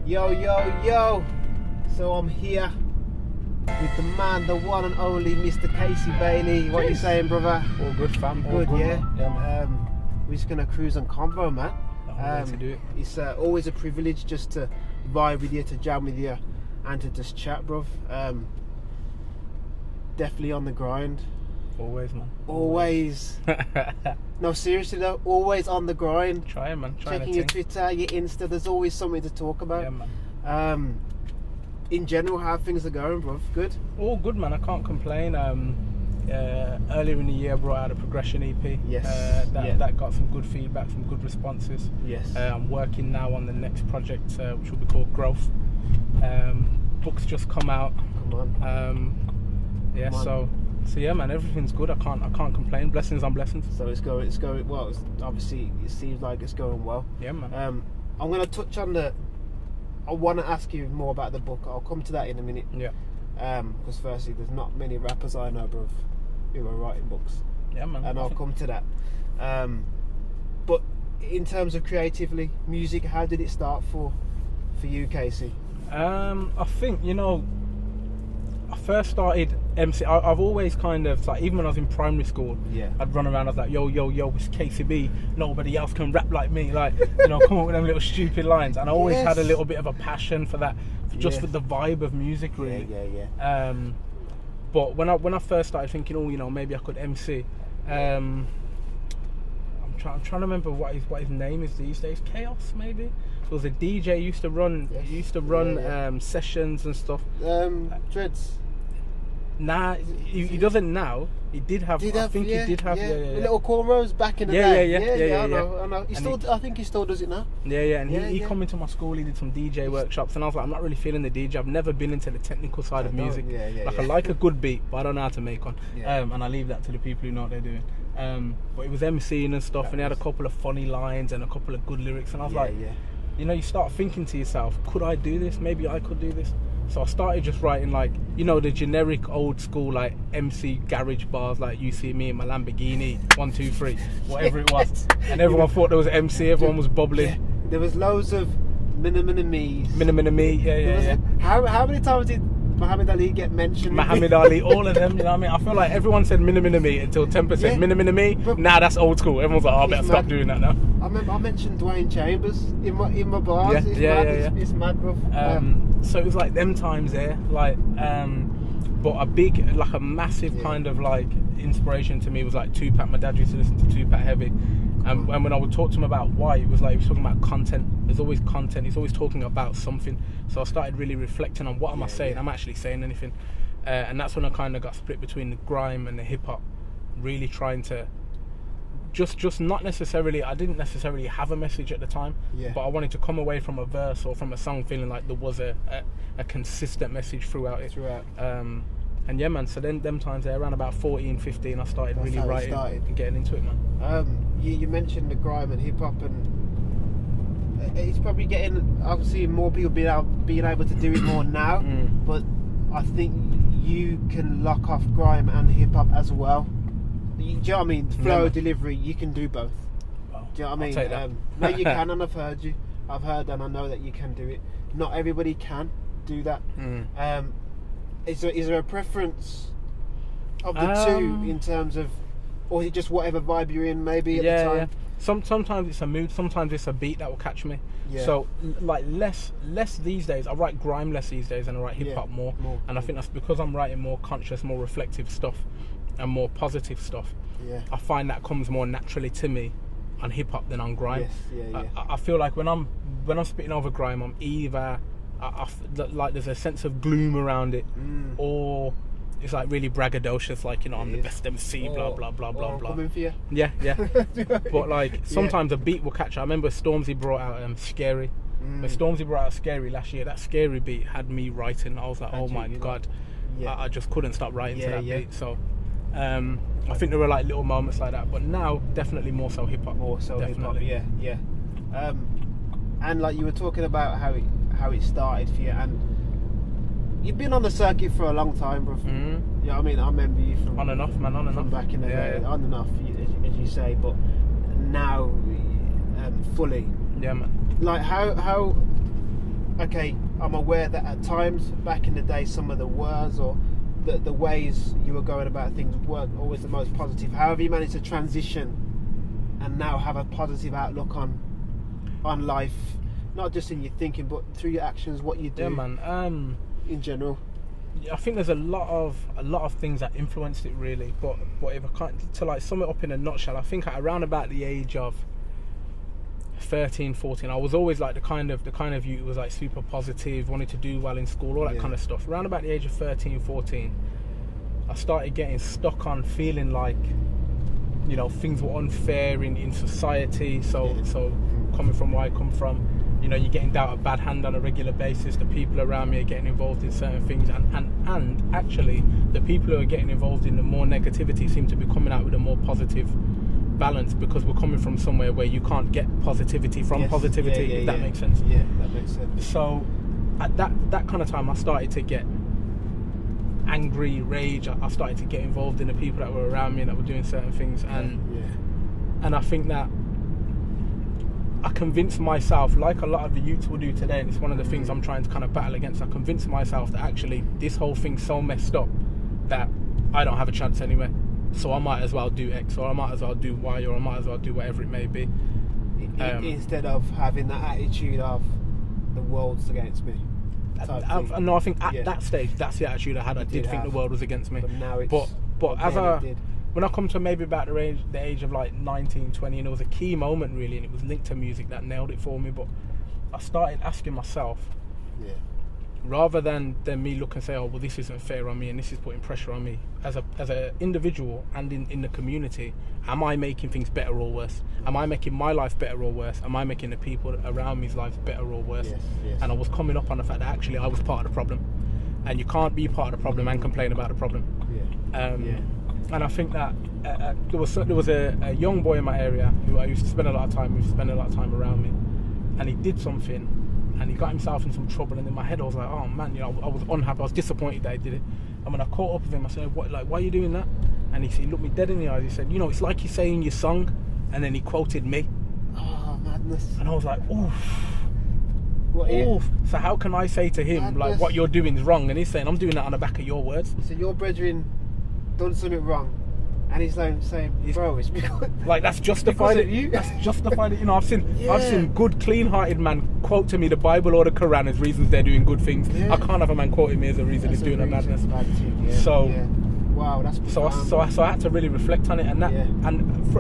Yo, yo, yo. So I'm here with the man, the one and only Mr. Casey Bailey. What you saying, brother? All good, fam. Good, yeah. Yeah, man. We're just gonna cruise on Convo, man. To do it. It's always a privilege just to vibe with you, to jam with you, and to just chat, bruv. Definitely on the grind. Always, man. Always. No, seriously though, always on the grind. Trying, man. Checking your Twitter, your Insta. There's always something to talk about. Yeah, man. In general, how things are going, bruv? Good? All good, man. I can't complain. Earlier in the year, I brought out a progression EP. Yes. That got some good feedback, some good responses. Yes. I'm working now on the next project, which will be called Growth. Books just come out. Come on. Yeah. Come on. So yeah, man. Everything's good. I can't complain. Blessings on blessings. So it's going well. Obviously, it seems like it's going well. Yeah, man. I'm going to touch on I want to ask you more about the book. I'll come to that in a minute. Yeah. Because firstly, there's not many rappers I know, bruv, who are writing books. Yeah, man. And I'll come to that. But in terms of creatively, music, how did it start for you, Casey? I think, I first started MC. I've always kind of, like, even when I was in primary school, Yeah. I'd run around, I was like, yo, it's KCB, nobody else can rap like me, like, come up with them little stupid lines, and I always had a little bit of a passion for that, just for the vibe of music, really. Yeah. But when I first started thinking, maybe I could MC, I'm trying to remember what his name is these days. Chaos, maybe. It was a DJ used to run sessions and stuff. Dreads. Nah, he doesn't now. He did have. He did have. The little cornrows back in the day. Yeah. I know. I think he still does it now. Yeah. And he come into my school. He did some DJ workshops, and I was like, I'm not really feeling the DJ. I've never been into the technical side of music. I like a good beat, but I don't know how to make one. And I leave that to the people who know what they're doing. But it was MCing and stuff, and he had a couple of funny lines and a couple of good lyrics, and I was you start thinking to yourself, could I do this? Maybe I could do this. So I started just writing, like, the generic old school, like, MC garage bars, like, you see me in my Lamborghini, 1, 2, 3, whatever it was. And everyone thought there was an MC, everyone was bubbling. Yeah. There was loads of Minimini. Yeah. How many times did Muhammad Ali get mentioned? Muhammad Ali, all of them, you know what I mean? I feel like everyone said Minimini until 10% Minimini. Nah, that's old school. Everyone's like, I better stop doing that now. I mentioned Dwayne Chambers in my bars. It's mad, bro. So it was like them times there, like, but a massive kind of like inspiration to me was like Tupac. My dad used to listen to Tupac heavy, and when I would talk to him about why, it was like he was talking about content. There's always content. He's always talking about something. So I started really reflecting on what am I saying? I'm actually saying anything, and that's when I kind of got split between the grime and the hip hop, really trying to. Just not necessarily, I didn't necessarily have a message at the time, but I wanted to come away from a verse or from a song feeling like there was a consistent message throughout it. And yeah, man, so then them times there, around about 14, 15, I started really writing and getting into it, man. You mentioned the grime and hip hop, and it's probably getting, obviously, more people being able to do it more now, but I think you can lock off grime and hip hop as well. Do you know what I mean? Flow, delivery, you can do both. Well, do you know what I mean? I'll take that. No, you can, and I've heard you. I've heard and I know that you can do it. Not everybody can do that. Is there a preference of the two in terms of, or is it just whatever vibe you're in maybe at the time? Yeah. Sometimes it's a mood, sometimes it's a beat that will catch me. Yeah. So like less these days. I write grime less these days and I write hip hop more. And I think that's because I'm writing more conscious, more reflective stuff and more positive stuff. I find that comes more naturally to me on hip hop than on grime. I feel like when I'm spitting over grime, I'm either like there's a sense of gloom around it, or it's like really braggadocious, like I'm the best MC, blah blah blah blah blah. Coming for you. Yeah. But like sometimes a beat will catch. I remember Stormzy brought out Scary. When Stormzy brought out Scary last year, that Scary beat had me writing. I was like, oh my god, I just couldn't stop writing to that beat. So I think there were like little moments like that, but now definitely more so hip hop. More so hip hop, yeah. And like you were talking about how it started for you, and you've been on the circuit for a long time, bro. Yeah, I mean, I remember you from on and off, man, on and from off. back in the day, on and off, as you say, but now fully. Yeah, man. Like how okay, I'm aware that at times back in the day, some of the words or the ways you were going about things weren't always the most positive. How have you managed to transition and now have a positive outlook on life, not just in your thinking but through your actions, what you do? Yeah, man. In general, I think there's a lot of things that influenced it really, but if I can't to like sum it up in a nutshell, I think at around about the age of 13, 14, I was always like the kind of youth who was like super positive, wanted to do well in school, all that kind of stuff. Around about the age of 13, 14, I started getting stuck on feeling like, you know, things were unfair in society. So coming from where I come from, you know, you're getting dealt a bad hand on a regular basis. The people around me are getting involved in certain things, and actually the people who are getting involved in the more negativity seem to be coming out with a more positive balance, because we're coming from somewhere where you can't get positivity from positivity, if that makes sense. Yeah, that makes sense. So at that kind of time, I started to get angry, rage. I started to get involved in the people that were around me and that were doing certain things, and I think that I convinced myself, like a lot of the youths will do today, and it's one of the things I'm trying to kind of battle against. I convinced myself that actually this whole thing's so messed up that I don't have a chance anyway. So I might as well do X, or I might as well do Y, or I might as well do whatever it may be. Instead of having that attitude of the world's against me. No, I think at that stage, that's the attitude I had. I did think the world was against me. But now it's... But when I come to maybe about the age of like 19, 20, and it was a key moment really, and it was linked to music that nailed it for me. But I started asking myself, rather than me look and say, oh well, this isn't fair on me and this is putting pressure on me, as a individual and in the community, am I making things better or worse? Am I making my life better or worse? Am I making the people around me's lives better or worse? Yes. And I was coming up on the fact that actually I was part of the problem, and you can't be part of the problem and complain about the problem. And I think that there was a young boy in my area who I used to spend a lot of time with, around me, and he did something and he got himself in some trouble, and in my head I was like, oh man, you know, I was unhappy, I was disappointed that he did it. And when I caught up with him, I said, why are you doing that? And he looked me dead in the eyes. He said, you know, it's like you saying your song, and then he quoted me. Oh, madness. And I was like, oof. So how can I say to him, madness, like, what you're doing is wrong? And he's saying, I'm doing that on the back of your words. So your brethren done something wrong, and he's like saying, bro, it's because... Like, that's justified it. You. That's justified it. You know, I've seen good, clean-hearted man quote to me the Bible or the Quran as reasons they're doing good things. I can't have a man quoting me as a reason he's doing a madness. Wow, that's profound. So I had to really reflect on it, and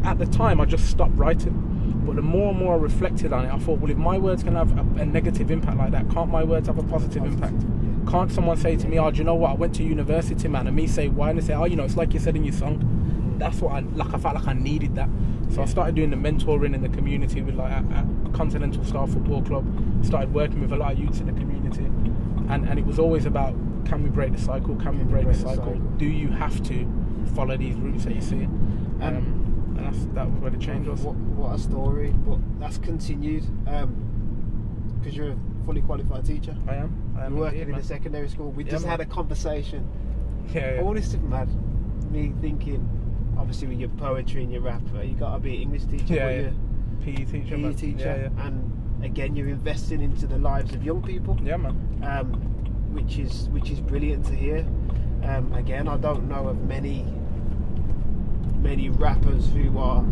at the time I just stopped writing. But the more and more I reflected on it, I thought, well, if my words can have a negative impact like that, can't my words have a positive impact? Yeah. Can't someone say to me, oh, do you know what, I went to university, man, and me say why, and they say, oh, you know, it's like you said in your song. That's what I felt like I needed that. So I started doing the mentoring in the community with like at Continental Star Football Club. Started working with a lot of youths in the community, and it was always about, can we break the cycle? Can we break the cycle? Do you have to follow these routes that you see? And that was where the change was. What a story! But that's continued because you're a fully qualified teacher. I am. You're working in a secondary school. We just had a conversation. Yeah. All this stuff, mad. Me thinking, obviously with your poetry and your rap, you got to be an English teacher. Yeah. PE teacher. Yeah. And again, you're investing into the lives of young people. Yeah, man. Which is brilliant to hear. Again, I don't know of many rappers who are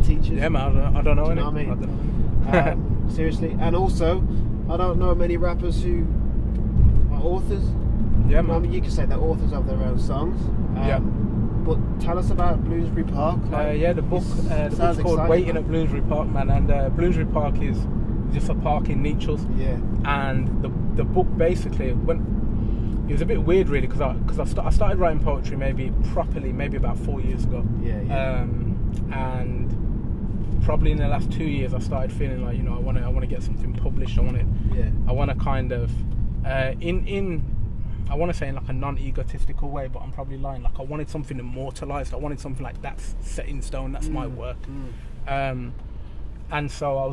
teachers. Yeah, man. I don't know any. I mean? Seriously. And also, I don't know many rappers who are authors. Yeah, man. I mean, you can say they're authors of their own songs. But tell us about Bloomsbury Park. The book's called Waiting at Bloomsbury Park, man. And Bloomsbury Park is just a park in Nechells. Yeah. And the book basically it was a bit weird really, because I started writing poetry maybe about 4 years ago. Yeah. And probably in the last 2 years I started feeling like, you know, I want to get something published. I want to kind of I want to say in like a non-egotistical way, but I'm probably lying. Like I wanted something immortalized. I wanted something like that's set in stone. That's my work. And so I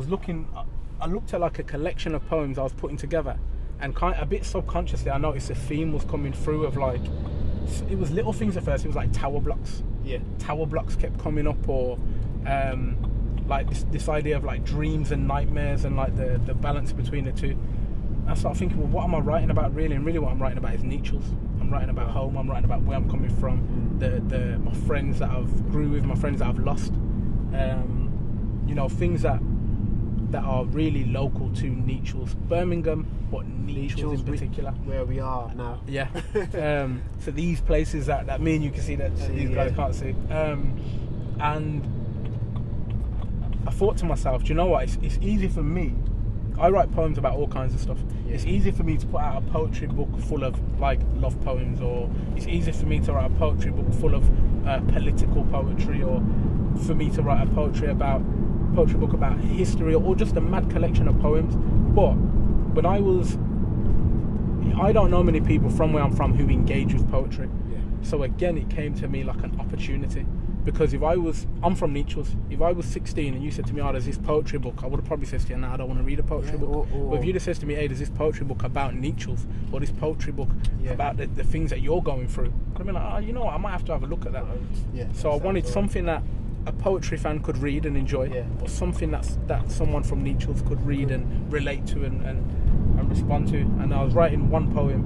looked at like a collection of poems I was putting together, and kind of a bit subconsciously I noticed a theme was coming through of like, it was little things at first. It was like tower blocks. Yeah. Tower blocks kept coming up, or like this idea of like dreams and nightmares and like the balance between the two. I started thinking, well, what am I writing about really? And really what I'm writing about is Nietzsche's. I'm writing about home, I'm writing about where I'm coming from, my friends that I've grew with, my friends that I've lost. Things that are really local to Nietzsche's. Birmingham, but Nietzsche's in particular. Where we are now. Yeah. So these places that me and you can see that these guys can't see. And I thought to myself, do you know what? It's easy for me. I write poems about all kinds of stuff. Yeah. It's easy for me to put out a poetry book full of like love poems, or it's easy for me to write a poetry book full of political poetry, or for me to write a poetry book about history, or just a mad collection of poems. But when I don't know many people from where I'm from who engage with poetry. Yeah. So again, it came to me like an opportunity. Because I'm from Nietzsche's. If I was 16 and you said to me, "Oh, there's this poetry book," I would have probably said to you, "No, I don't want to read a poetry book." But if you'd have said to me, "Hey, there's this poetry book about Nietzsche's, or this poetry book about the things that you're going through," I'd have been like, "Oh, you know what? I might have to have a look at that." Yeah. So I wanted something that a poetry fan could read and enjoy, or something that someone from Nietzsche's could read and relate to and respond to. And I was writing one poem,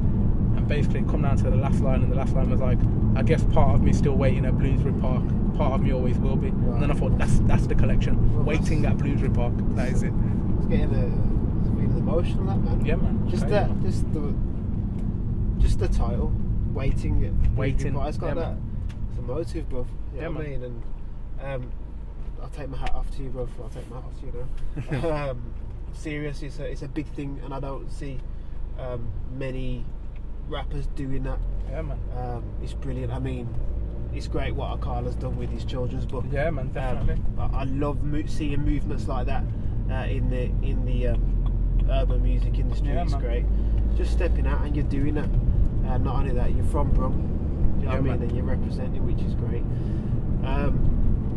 and basically it come down to the last line, and the last line was like, "I guess part of me still waiting at Bloomsbury Park. Part of me always will be." Wow. And then I thought, that's the collection. Waiting at Bloomsbury Park. That is it. It's feeling emotional, that, man. Yeah, man. Just the title, Waiting at Bloomsbury Park. It's got that. Man. It's a motive, bro. You know what I mean? And I'll take my hat off to you, bro. I'll take my hat off to you now. Seriously, it's a big thing, and I don't see many rappers doing that. Yeah, man. It's brilliant. I mean, it's great what Akala's done with his children's book. Yeah, man, definitely. I love seeing movements like that in the urban music industry. It's great. Just stepping out, and you're doing it. Not only that, you're from Brum. You know what I mean? And you're representing, which is great.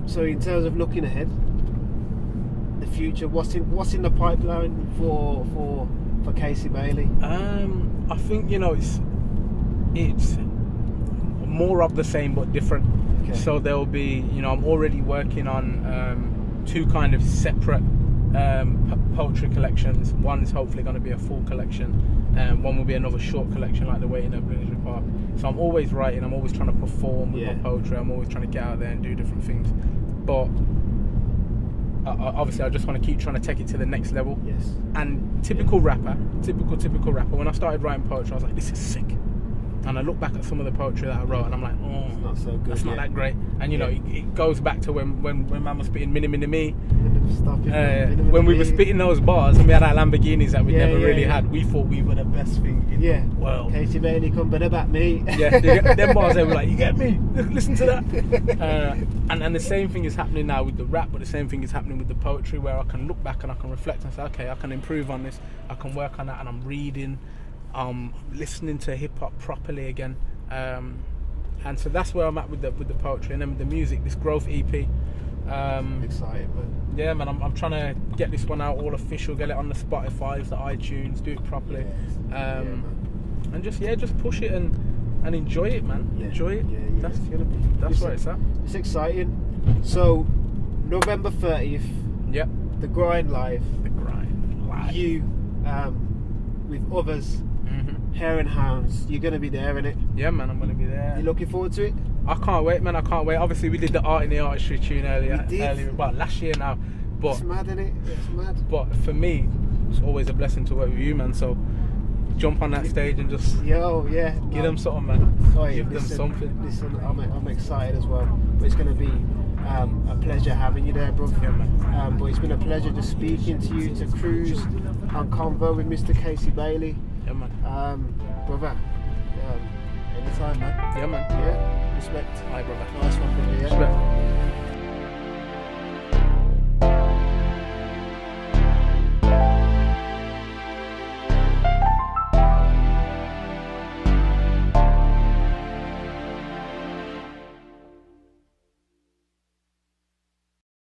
So in terms of looking ahead, the future, what's in the pipeline for Casey Bailey? I think it's more of the same but different. Okay. So there'll be, I'm already working on two kind of separate poetry collections. One is hopefully going to be a full collection, and one will be another short collection like the Waiting at Bloomsbury Park. So I'm always writing, I'm always trying to perform with my poetry, I'm always trying to get out there and do different things. But obviously I just want to keep trying to take it to the next level. Yes. And typical rapper, when I started writing poetry, I was like, this is sick. And I look back at some of the poetry that I wrote, and I'm like, oh, it's not so good. That's not that great. And it goes back to when man was spitting Mini Mini Me. When we were spitting those bars, and we had our Lamborghinis that we never really had. We thought we were the best thing in the world. Casey Bailey, come better back me. Them bars, they were like, you get me? Listen to that. And the same thing is happening now with the rap, but the same thing is happening with the poetry, where I can look back and I can reflect and say, okay, I can improve on this. I can work on that, and I'm reading. Listening to hip hop properly again, and so that's where I'm at with the poetry, and then with the music, this Growth EP. Excited, man. Yeah, man. I'm trying to get this one out all official, get it on the Spotify, the iTunes, do it properly, and just push it and enjoy it, man. Yeah. Enjoy it. Yeah. That's where it's at. It's exciting. So November 30th. Yep. The Grind Live. You with others. Hare and Hounds, you're going to be there, innit? Yeah, man, I'm going to be there. You looking forward to it? I can't wait, man, I can't wait. Obviously, we did the Art in the Artistry tune earlier, last year now. But it's mad, innit? It's mad. But for me, it's always a blessing to work with you, man, so jump on that stage and just give them something, man. Give them something. Listen, I'm excited as well. But it's going to be a pleasure having you there, bro. Yeah, man. But it's been a pleasure just speaking to you, to cruise on Convo with Mr. Casey Bailey. Yeah, man. Brother, anytime, man. Yeah, man. Yeah, respect. Hi, brother. Nice one, brother. Yeah. Respect.